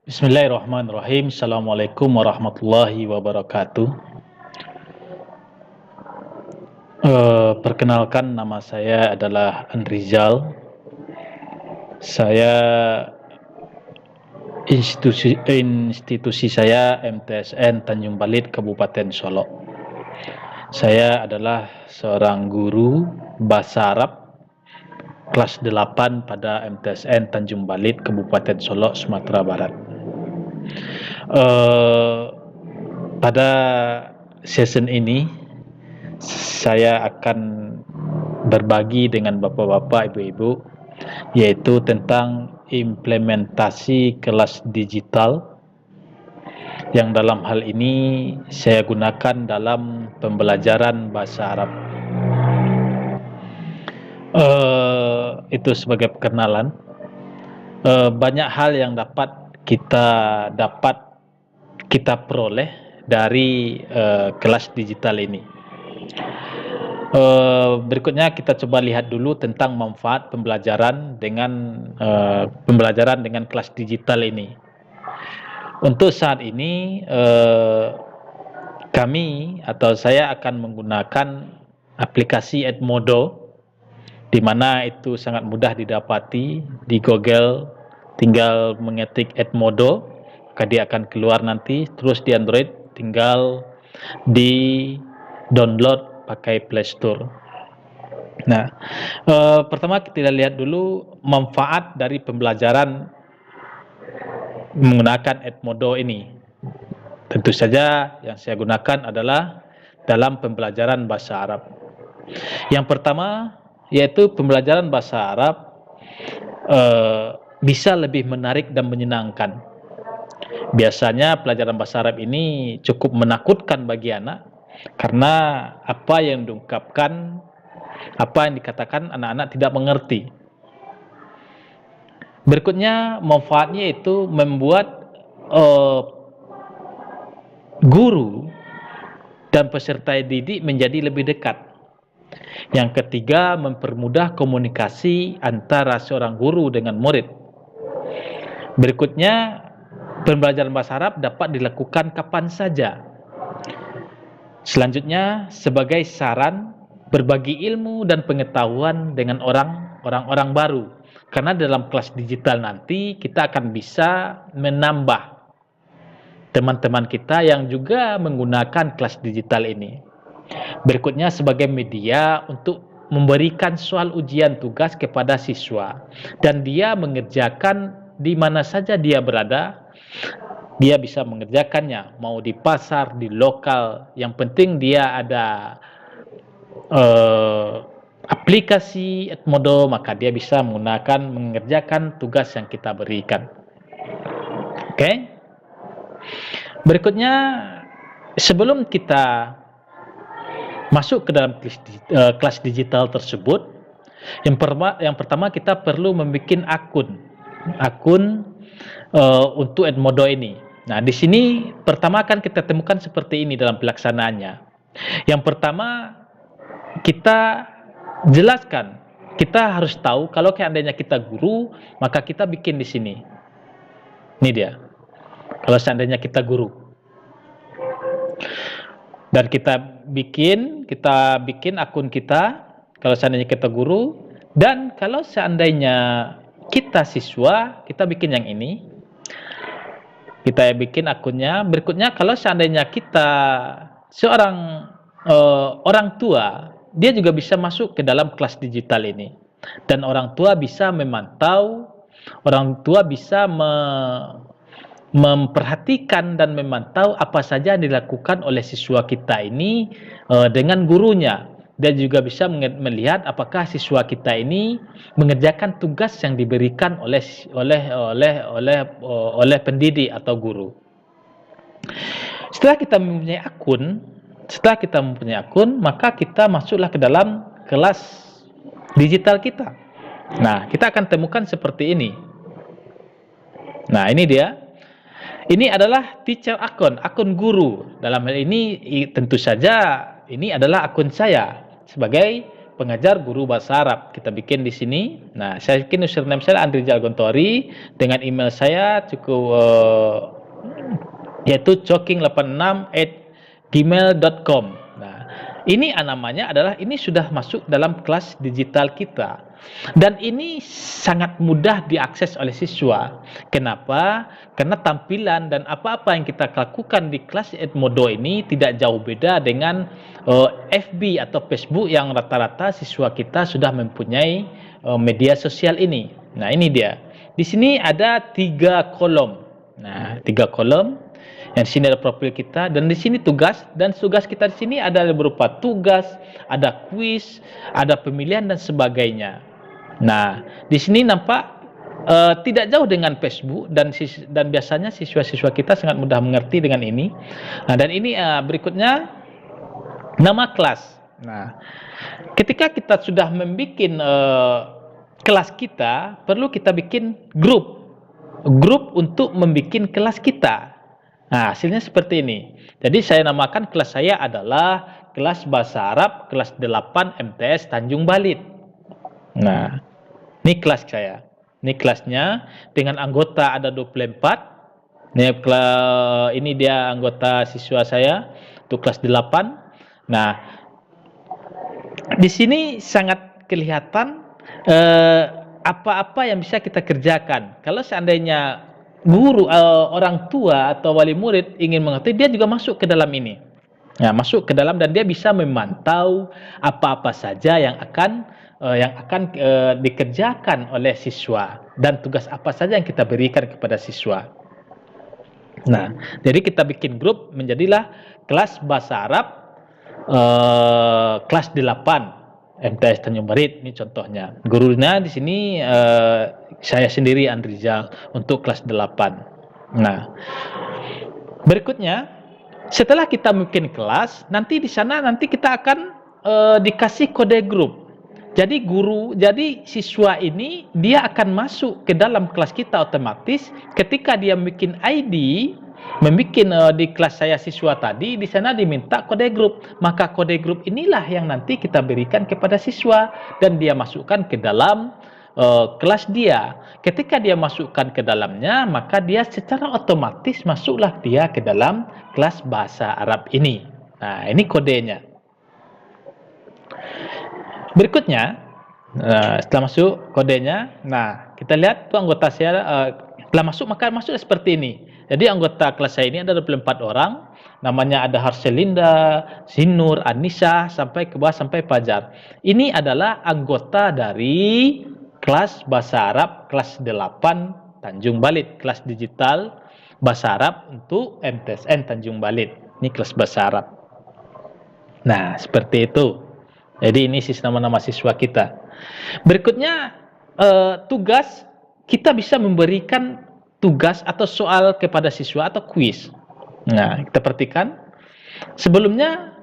Bismillahirrahmanirrahim. Assalamualaikum warahmatullahi wabarakatuh. Perkenalkan, nama saya adalah Anrizal. Saya institusi saya MTSN Tanjung Balid, Kabupaten Solok. Saya adalah seorang guru bahasa Arab kelas 8 pada MTSN Tanjung Balid, Kabupaten Solok, Sumatera Barat. Pada season ini saya akan berbagi dengan bapak-bapak, ibu-ibu, yaitu tentang implementasi kelas digital yang dalam hal ini saya gunakan dalam pembelajaran bahasa Arab. Itu sebagai perkenalan. Banyak hal yang dapat kita peroleh dari kelas digital ini. Berikutnya kita coba lihat dulu tentang manfaat pembelajaran dengan kelas digital ini. Untuk saat ini kami atau saya akan menggunakan aplikasi Edmodo, di mana itu sangat mudah didapati di Google. Tinggal mengetik Edmodo, maka dia akan keluar nanti. Terus di Android tinggal di download pakai Play Store. Nah, pertama kita lihat dulu manfaat dari pembelajaran menggunakan Edmodo ini. Tentu saja yang saya gunakan adalah dalam pembelajaran bahasa Arab. Yang pertama yaitu pembelajaran bahasa Arab bisa lebih menarik dan menyenangkan. Biasanya pelajaran bahasa Arab ini cukup menakutkan bagi anak, karena apa yang diungkapkan, apa yang dikatakan, anak-anak tidak mengerti. Berikutnya, manfaatnya itu membuat guru dan peserta didik menjadi lebih dekat. Yang ketiga, mempermudah komunikasi antara seorang guru dengan murid. Berikutnya, pembelajaran bahasa Arab dapat dilakukan kapan saja. Selanjutnya, sebagai saran, berbagi ilmu dan pengetahuan dengan orang-orang baru. Karena dalam kelas digital nanti kita akan bisa menambah teman-teman kita yang juga menggunakan kelas digital ini. Berikutnya, sebagai media untuk memberikan soal ujian tugas kepada siswa, dan dia mengerjakan di mana saja dia berada, dia bisa mengerjakannya, mau di pasar, di lokal. Yang penting dia ada aplikasi Edmodo, maka dia bisa mengerjakan tugas yang kita berikan. Oke? Berikutnya, sebelum kita masuk ke dalam kelas digital tersebut, yang pertama kita perlu membuat akun untuk Edmodo ini. Nah, di sini pertama kan kita temukan seperti ini dalam pelaksanaannya. Yang pertama, kita jelaskan, kita harus tahu kalau seandainya kita guru, maka kita bikin di sini. Ini dia. Kalau seandainya kita guru, dan kita bikin akun kita kalau seandainya kita guru, dan kalau seandainya kita siswa, kita bikin yang ini, kita bikin akunnya. Berikutnya, kalau seandainya kita seorang orang tua, dia juga bisa masuk ke dalam kelas digital ini, dan orang tua bisa memantau, orang tua bisa memperhatikan dan memantau apa saja yang dilakukan oleh siswa kita ini dengan gurunya. Dia juga bisa melihat apakah siswa kita ini mengerjakan tugas yang diberikan oleh pendidik atau guru. Setelah kita mempunyai akun, maka kita masuklah ke dalam kelas digital kita. Nah, kita akan temukan seperti ini. Nah, ini dia. Ini adalah teacher akun guru. Dalam hal ini tentu saja ini adalah akun saya sebagai pengajar guru bahasa Arab. Kita bikin di sini. Nah, saya bikin username saya Andrijal Gontori, dengan email saya cukup yaitu choking86@gmail.com. Nah, ini namanya adalah, ini sudah masuk dalam kelas digital kita. Dan ini sangat mudah diakses oleh siswa. Kenapa? Karena tampilan dan apa-apa yang kita lakukan di kelas Edmodo ini tidak jauh beda dengan FB atau Facebook yang rata-rata siswa kita sudah mempunyai media sosial ini. Nah, ini dia. Di sini ada 3 kolom. Nah, 3 kolom. Yang di sini ada profil kita, dan di sini tugas, dan tugas kita di sini ada berupa tugas, ada kuis, ada pemilihan dan sebagainya. Nah, di sini nampak tidak jauh dengan Facebook, dan biasanya siswa-siswa kita sangat mudah mengerti dengan ini. Nah, dan ini berikutnya nama kelas. Nah, ketika kita sudah membuat kelas kita, perlu kita bikin grup untuk membuat kelas kita. Nah, hasilnya seperti ini. Jadi saya namakan kelas saya adalah kelas bahasa Arab kelas 8 MTS Tanjung Balid. Nah, ini kelas saya. Ini kelasnya dengan anggota ada 24. Ini dia anggota siswa saya untuk kelas 8. Nah, di sini sangat kelihatan apa-apa yang bisa kita kerjakan. Kalau seandainya guru, orang tua atau wali murid ingin mengerti, dia juga masuk ke dalam ini. Nah, masuk ke dalam, dan dia bisa memantau apa-apa saja yang akan dikerjakan oleh siswa, dan tugas apa saja yang kita berikan kepada siswa. Nah, jadi kita bikin grup, menjadilah kelas bahasa Arab kelas 8 MTS Tanjung Balid. Ini contohnya. Gurunya di sini saya sendiri Andrijal untuk kelas 8. Nah, berikutnya setelah kita bikin kelas, nanti di sana nanti kita akan dikasih kode grup. Jadi siswa ini dia akan masuk ke dalam kelas kita otomatis ketika dia bikin ID, di kelas saya siswa tadi, di sana diminta kode grup. Maka kode grup inilah yang nanti kita berikan kepada siswa, dan dia masukkan ke dalam kelas dia. Ketika dia masukkan ke dalamnya, maka dia secara otomatis masuklah dia ke dalam kelas bahasa Arab ini. Nah, ini kodenya. Berikutnya, setelah masuk kodenya, nah kita lihat tuh anggota saya setelah masuk, maka masuk seperti ini. Jadi anggota kelas saya ini ada 24 orang, namanya ada Harselinda, Sinur, Anissa, sampai ke bawah sampai Fajar. Ini adalah anggota dari kelas bahasa Arab kelas 8 Tanjung Balid, kelas digital bahasa Arab untuk MTSN Tanjung Balid. Ini kelas bahasa Arab. Nah, seperti itu. Jadi ini nama-nama siswa kita. Berikutnya tugas, kita bisa memberikan tugas atau soal kepada siswa atau kuis. Nah, kita perhatikan. Sebelumnya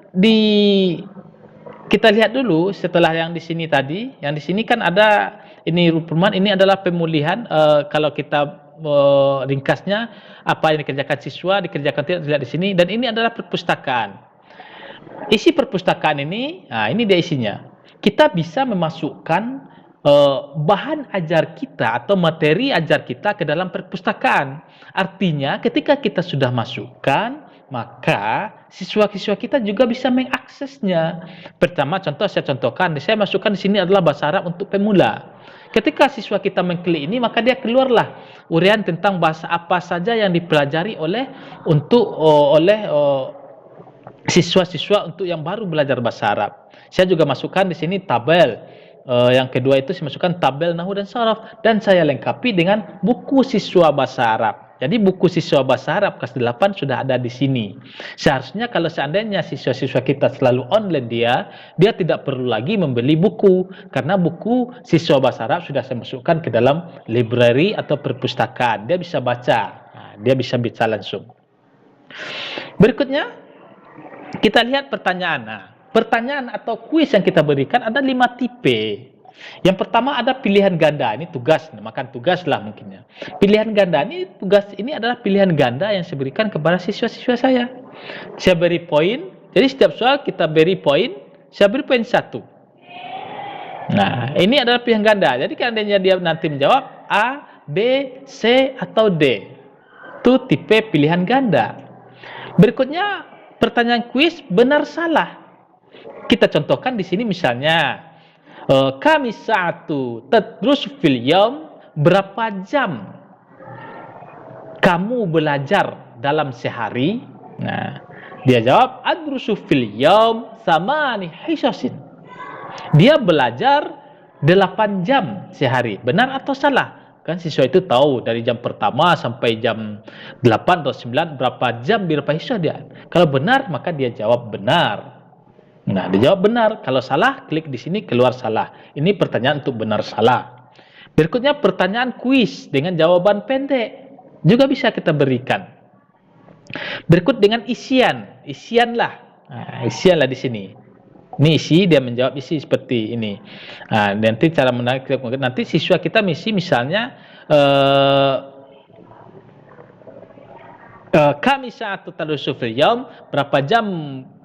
kita lihat dulu setelah yang di sini tadi. Yang di sini kan ada ini perumahan, ini adalah pemulihan. Kalau kita ringkasnya, apa yang dikerjakan siswa, dikerjakan tidak, dilihat di sini. Dan ini adalah perpustakaan. Isi perpustakaan ini, nah ini dia isinya. Kita bisa memasukkan bahan ajar kita atau materi ajar kita ke dalam perpustakaan. Artinya ketika kita sudah masukkan, maka siswa-siswa kita juga bisa mengaksesnya. Pertama, saya contohkan, saya masukkan di sini adalah bahasa Arab untuk pemula. Ketika siswa kita mengklik ini, maka dia keluarlah uraian tentang bahasa apa saja yang dipelajari oleh siswa-siswa untuk yang baru belajar bahasa Arab. Saya juga masukkan di sini tabel. Yang kedua itu saya masukkan tabel nahwu dan sharaf, dan saya lengkapi dengan buku siswa bahasa Arab. Jadi buku siswa bahasa Arab kelas 8 sudah ada di sini. Seharusnya kalau seandainya siswa-siswa kita selalu online, dia tidak perlu lagi membeli buku, karena buku siswa bahasa Arab sudah saya masukkan ke dalam library atau perpustakaan. Dia bisa baca. Nah, dia bisa baca langsung. Berikutnya kita lihat pertanyaan. Nah, pertanyaan atau kuis yang kita berikan ada 5 tipe. Yang pertama ada pilihan ganda, ini tugas, makan tugas lah mungkinnya. Pilihan ganda ini adalah pilihan ganda yang saya berikan kepada siswa-siswa saya. Saya beri poin, jadi setiap soal kita beri poin, saya beri poin 1. Nah, ini adalah pilihan ganda. Jadi seandainya dia nanti menjawab A, B, C, atau D. Itu tipe pilihan ganda. Berikutnya pertanyaan kuis benar salah. Kita contohkan di sini misalnya kami satu tadrus fil yaum, berapa jam kamu belajar dalam sehari? Nah, dia jawab adrusu fil yaum samani hisasin. Dia belajar 8 jam sehari. Benar atau salah? Kan siswa itu tahu dari jam pertama sampai jam 8 atau 9 berapa jam, berapa hisya dia. Kalau benar maka dia jawab benar. Nah, dia jawab benar. Kalau salah, klik di sini keluar salah. Ini pertanyaan untuk benar salah. Berikutnya pertanyaan kuis dengan jawaban pendek. Juga bisa kita berikan. Berikut dengan isian. Isianlah. Nah, isianlah di sini. Ini isi, dia menjawab isi seperti ini. Nah, nanti cara menarik, nanti siswa kita misalnya kami satu tadusu fil yaum, berapa jam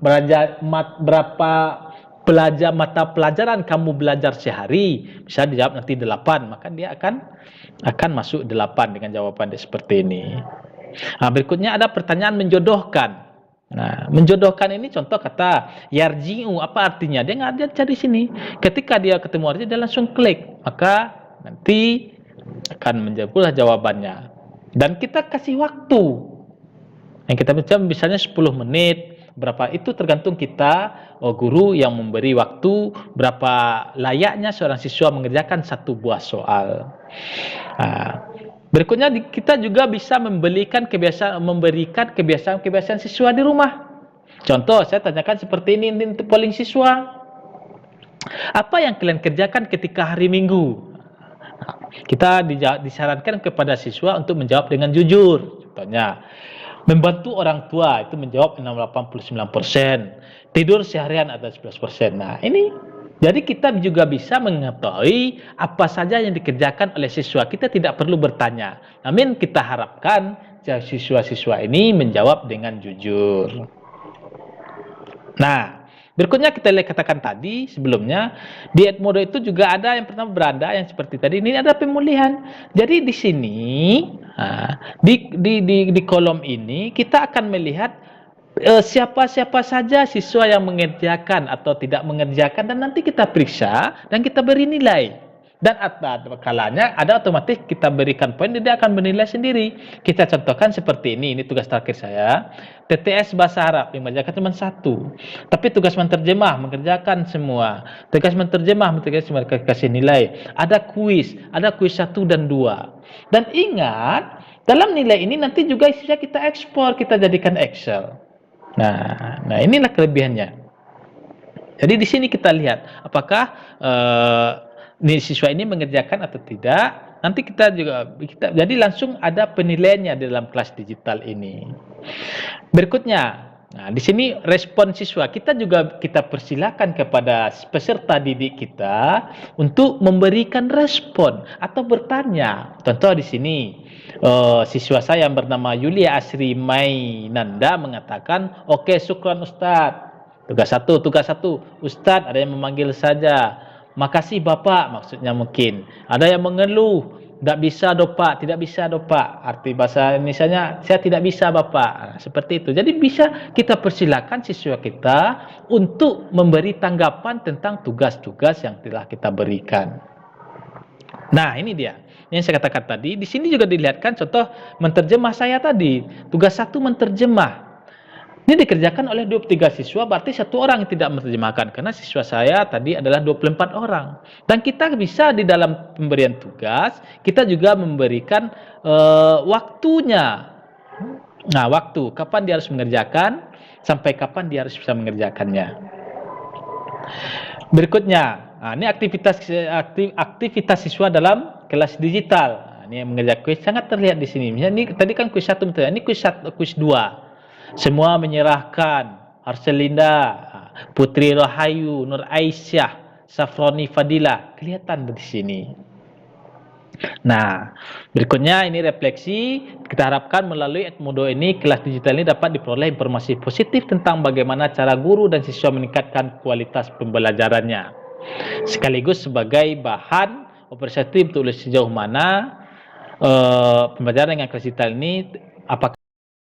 belajar berapa mata pelajaran kamu belajar sehari? Bisa dijawab nanti 8, maka dia akan masuk 8 dengan jawaban dia seperti ini. Nah, berikutnya ada pertanyaan menjodohkan. Nah, menjodohkan ini contoh kata yarji'u, apa artinya? Dia nggak ada cari sini. Ketika dia ketemu artinya, dia langsung klik, maka nanti akan menjawablah jawabannya. Dan kita kasih waktu. Yang kita baca misalnya 10 menit, berapa itu tergantung kita, guru yang memberi waktu berapa layaknya seorang siswa mengerjakan satu buah soal. Nah, berikutnya kita juga bisa memberikan kebiasaan siswa di rumah. Contoh, saya tanyakan seperti ini untuk polling siswa. Apa yang kalian kerjakan ketika hari Minggu? Kita disarankan kepada siswa untuk menjawab dengan jujur. Contohnya, membantu orang tua itu menjawab 89%. Tidur seharian ada 11%. Nah, ini jadi kita juga bisa mengetahui apa saja yang dikerjakan oleh siswa. Kita tidak perlu bertanya. Namun kita harapkan siswa-siswa ini menjawab dengan jujur. Nah, berikutnya kita lihat katakan tadi sebelumnya, di Edmodo itu juga ada yang pertama beranda yang seperti tadi. Ini ada pemulihan. Jadi di sini di kolom ini kita akan melihat siapa-siapa saja siswa yang mengerjakan atau tidak mengerjakan, dan nanti kita periksa dan kita beri nilai. Dan kalanya ada otomatis kita berikan poin, dia akan menilai sendiri. Kita contohkan seperti ini tugas terakhir saya. TTS Bahasa Arab yang mengerjakan cuma 1. Tapi tugas menerjemah mengerjakan semua. Tugas menerjemah kasih nilai. Ada kuis 1 dan 2. Dan ingat, dalam nilai ini nanti juga isinya kita ekspor, kita jadikan Excel. Nah inilah kelebihannya. Jadi di sini kita lihat apakah siswa ini mengerjakan atau tidak. Nanti kita jadi langsung ada penilaiannya di dalam kelas digital ini. Berikutnya, di sini respon siswa kita persilakan kepada peserta didik kita untuk memberikan respon atau bertanya. Contoh di sini. Siswa saya yang bernama Yulia Asri Mainanda mengatakan, oke, syukran Ustadz. Tugas satu, Ustadz ada yang memanggil saja. Makasih Bapak, maksudnya mungkin. Ada yang mengeluh, tidak bisa Pak. Arti bahasa Indonesianya, saya tidak bisa Bapak. Seperti itu. Jadi bisa kita persilakan siswa kita untuk memberi tanggapan tentang tugas-tugas yang telah kita berikan. Nah, ini dia. Yang saya katakan tadi, di sini juga dilihatkan contoh menterjemah saya tadi. Tugas 1 menterjemah. Ini dikerjakan oleh 23 siswa, berarti 1 orang yang tidak menerjemahkan. Karena siswa saya tadi adalah 24 orang. Dan kita bisa di dalam pemberian tugas, kita juga memberikan waktunya. Nah, waktu. Kapan dia harus mengerjakan, sampai kapan dia harus bisa mengerjakannya. Berikutnya, ini aktivitas siswa dalam kelas digital. Ini yang mengerjakan kuis sangat terlihat di sini. Misalnya ini tadi kan kuis 1, ini kuis 2. Semua menyerahkan. Arselinda, Putri Rahayu, Nur Aisyah, Safroni Fadila, kelihatan di sini. Nah, berikutnya ini refleksi. Kita harapkan melalui Edmodo ini, kelas digital ini dapat diperoleh informasi positif tentang bagaimana cara guru dan siswa meningkatkan kualitas pembelajarannya. sekaligus sebagai bahan apresiatif untuk sejauh mana pembelajaran dengan kelas digital ini apakah